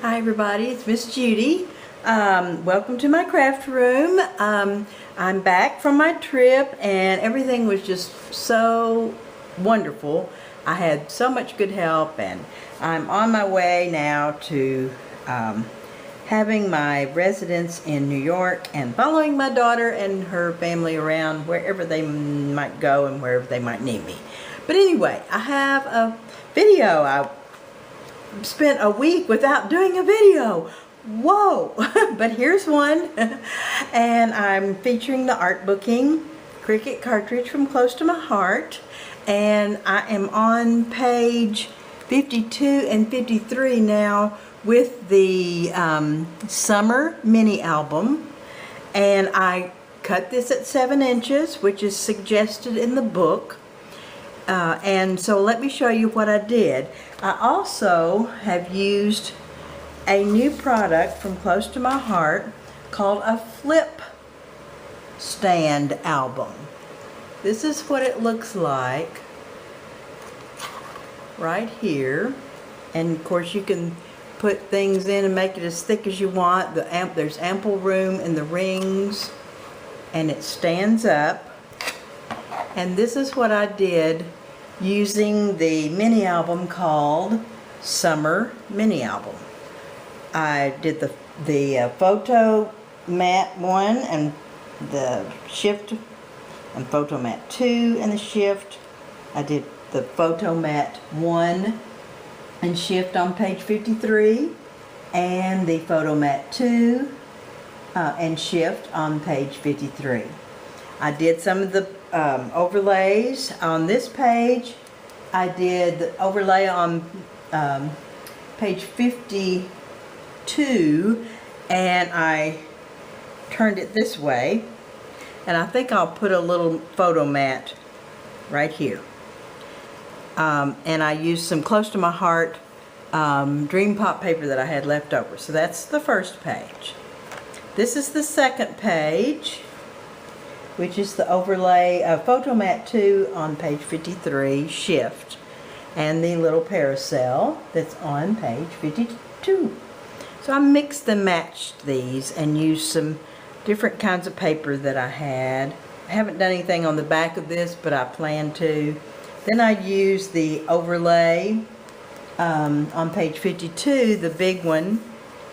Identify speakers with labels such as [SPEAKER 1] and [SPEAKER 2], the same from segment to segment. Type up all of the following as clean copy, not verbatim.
[SPEAKER 1] Hi everybody, it's Miss Judy. Welcome to my craft room. I'm back from my trip and everything was just so wonderful. I had so much good help and I'm on my way now to having my residence in New York and following my daughter and her family around wherever they might go and wherever they might need me. But anyway, I have a video. I spent a week without doing a video. Whoa! But here's one. And I'm featuring the Artbooking Cricut cartridge from Close to My Heart. And I am on page 52 and 53 now with the summer mini album. And I cut this at 7 inches, which is suggested in the book. And so let me show you what I did. I also have used a new product from Close to My Heart called a flip stand album. This is what it looks like right here. And of course you can put things in and make it as thick as you want. There's ample room in the rings and it stands up. And this is what I did using the mini album called Summer Mini Album. I did the photo mat 1 and the shift, and photo mat 2 and the shift. I did the photo mat 1 and shift on page 53 and the photo mat 2 and shift on page 53. I did some of the overlays on this page. I did the overlay on page 52 and I turned it this way, and I think I'll put a little photo mat right here. And I used some Close to My Heart Dream Pop paper that I had left over. So that's the first page. This is the second page, which is the overlay of photo mat 2 on page 53, shift, and the little parasail that's on page 52. So I mixed and matched these and used some different kinds of paper that I had. I haven't done anything on the back of this, but I plan to. Then I used the overlay on page 52, the big one,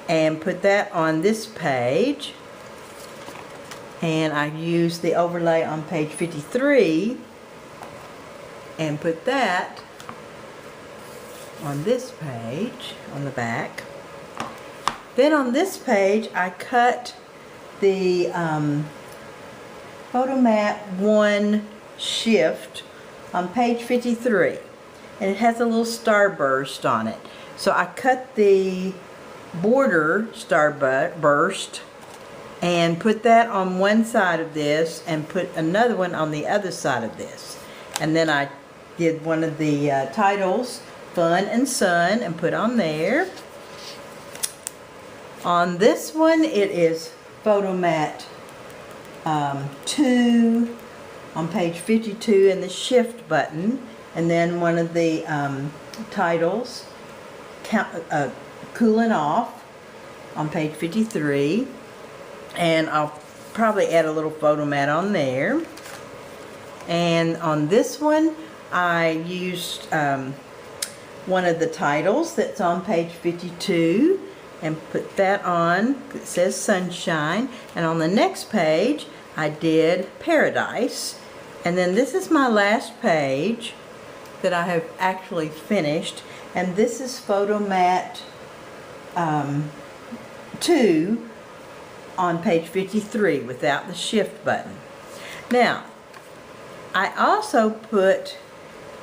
[SPEAKER 1] and put that on this page. And I used the overlay on page 53 and put that on this page, on the back. Then on this page, I cut the photo mat 1 shift on page 53. And it has a little starburst on it. So I cut the border starburst and put that on one side of this and put another one on the other side of this. And then I did one of the titles, Fun and Sun, and put on there. On this one it is photo mat 2 on page 52 and the shift button, and then one of the titles, Cooling Off, on page 53. And I'll probably add a little photo mat on there. And on this one I used one of the titles that's on page 52 and put that on. It says Sunshine. And on the next page I did Paradise. And then this is my last page that I have actually finished, and this is photo mat 2 on page 53 without the shift button. Now I also put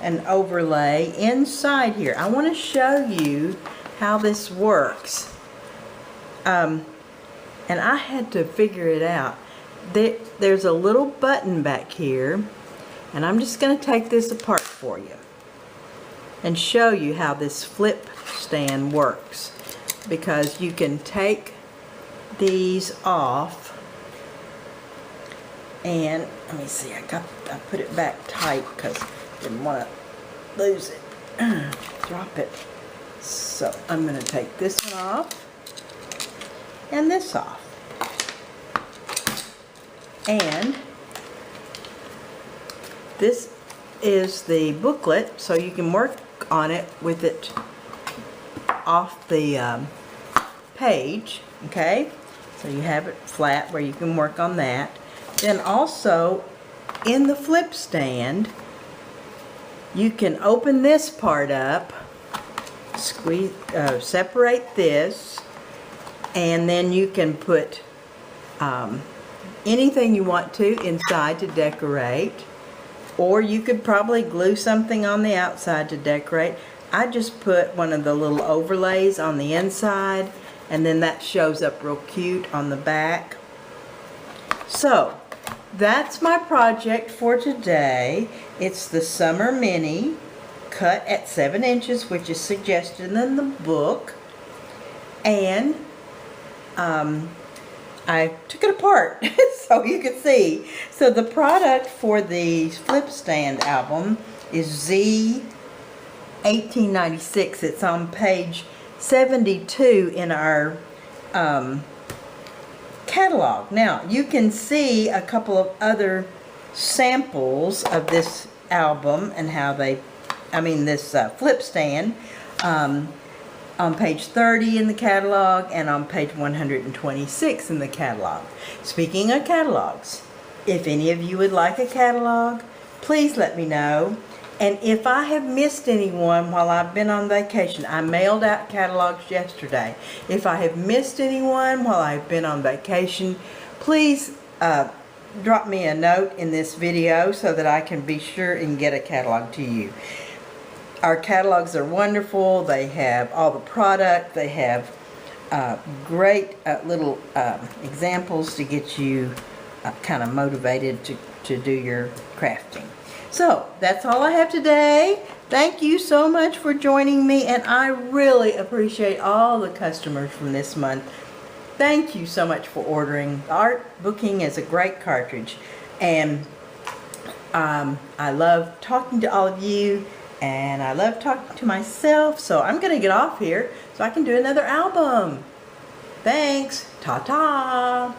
[SPEAKER 1] an overlay inside here. I want to show you how this works, and I had to figure it out. There's a little button back here, and I'm just going to take this apart for you and show you how this flip stand works, because you can take these off. And let me see, I put it back tight because I didn't want to lose it. Drop it. So I'm going to take this one off and this off. And this is the booklet, so you can work on it with it off the page, okay? So you have it flat where you can work on that. Then also in the flip stand, you can open this part up, squeeze, separate this, and then you can put anything you want to inside to decorate, or you could probably glue something on the outside to decorate. I just put one of the little overlays on the inside, and then that shows up real cute on the back. So that's my project for today. It's the Summer Mini cut at 7 inches, which is suggested in the book. And I took it apart so you could see. So the product for the flip stand album is Z1896. It's on page 72 in our catalog. Now you can see a couple of other samples of this album and how they, this flip stand on page 30 in the catalog and on page 126 in the catalog. Speaking of catalogs, if any of you would like a catalog, please let me know. And if I have missed anyone while I've been on vacation, I mailed out catalogs yesterday. If I have missed anyone while I've been on vacation, please drop me a note in this video so that I can be sure and get a catalog to you. Our catalogs are wonderful. They have all the product. They have great little examples to get you kind of motivated to do your crafting. So that's all I have today. Thank you so much for joining me, and I really appreciate all the customers from this month. Thank you so much for ordering. Artbooking is a great cartridge, and I love talking to all of you, and I love talking to myself. So I'm going to get off here so I can do another album. Thanks. Ta-ta.